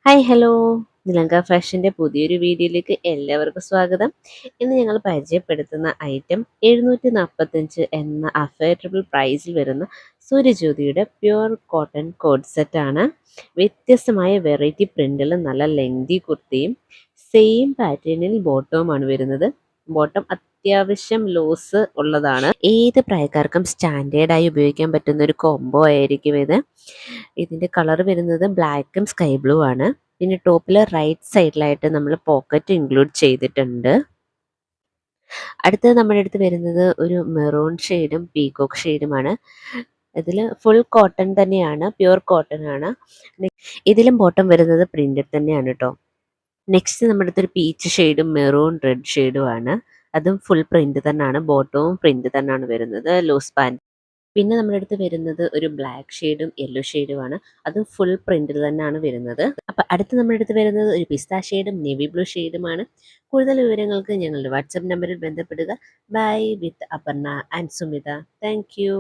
Hi hello നിലങ്ക ഫാഷൻ്റെ പുതിയൊരു വീഡിയോയിലേക്ക് എല്ലാവർക്കും സ്വാഗതം. ഇന്ന് ഞങ്ങൾ പരിചയപ്പെടുത്തുന്ന ഐറ്റം 745 എന്ന അഫോർഡബിൾ പ്രൈസിൽ വരുന്ന സൂര്യജ്യോതിയുടെ പ്യുവർ കോട്ടൺ കോഡ് സെറ്റാണ്. വ്യത്യസ്തമായ വെറൈറ്റി പ്രിന്റിൽ നല്ല ലെങ്തി കുർത്തിയും സെയിം പാറ്റേണിൽ ബോട്ടവുമാണ് വരുന്നത്. ബോട്ടം അത്യാവശ്യം ലോസ് ഉള്ളതാണ്. ഏത് പ്രായക്കാർക്കും സ്റ്റാൻഡേർഡായി ഉപയോഗിക്കാൻ പറ്റുന്ന ഒരു കോംബോ ആയിരിക്കും ഇത്. ഇതിൻ്റെ കളർ വരുന്നത് ബ്ലാക്കും സ്കൈ ബ്ലൂ ആണ്. പിന്നെ ടോപ്പിൽ റൈറ്റ് സൈഡിലായിട്ട് നമ്മൾ പോക്കറ്റ് ഇൻക്ലൂഡ് ചെയ്തിട്ടുണ്ട്. അടുത്തത് നമ്മുടെ അടുത്ത് വരുന്നത് ഒരു മെറൂൺ ഷെയ്ഡും പീകോക്ക് ഷെയ്ഡുമാണ്. ഇതിൽ ഫുൾ കോട്ടൺ തന്നെയാണ്, പ്യുവർ കോട്ടൺ ആണ്. ഇതിലും ബോട്ടം വരുന്നത് പ്രിന്റഡ് തന്നെയാണ് കേട്ടോ. നെക്സ്റ്റ് നമ്മുടെ അടുത്തൊരു പീച്ച് ഷെയ്ഡും മെറൂൺ റെഡ് ഷെയ്ഡും ആണ്. അതും ഫുൾ പ്രിന്റ് തന്നെയാണ്, ബോട്ടവും പ്രിന്റ് തന്നെയാണ് വരുന്നത്, ലൂസ് പാൻറ്. പിന്നെ നമ്മുടെ അടുത്ത് വരുന്നത് ഒരു ബ്ലാക്ക് ഷെയ്ഡും യെല്ലോ ഷെയ്ഡുമാണ്. അതും ഫുൾ പ്രിന്റിൽ തന്നെയാണ് വരുന്നത്. അപ്പം അടുത്ത് നമ്മുടെ അടുത്ത് വരുന്നത് ഒരു പിസ്ത ഷെയ്ഡും നേവി ബ്ലൂ ഷെയ്ഡുമാണ്. കൂടുതൽ വിവരങ്ങൾക്ക് ഞങ്ങളുടെ വാട്സപ്പ് നമ്പറിൽ ബന്ധപ്പെടുക. Bye with Aparna and Sumitha. Thank U.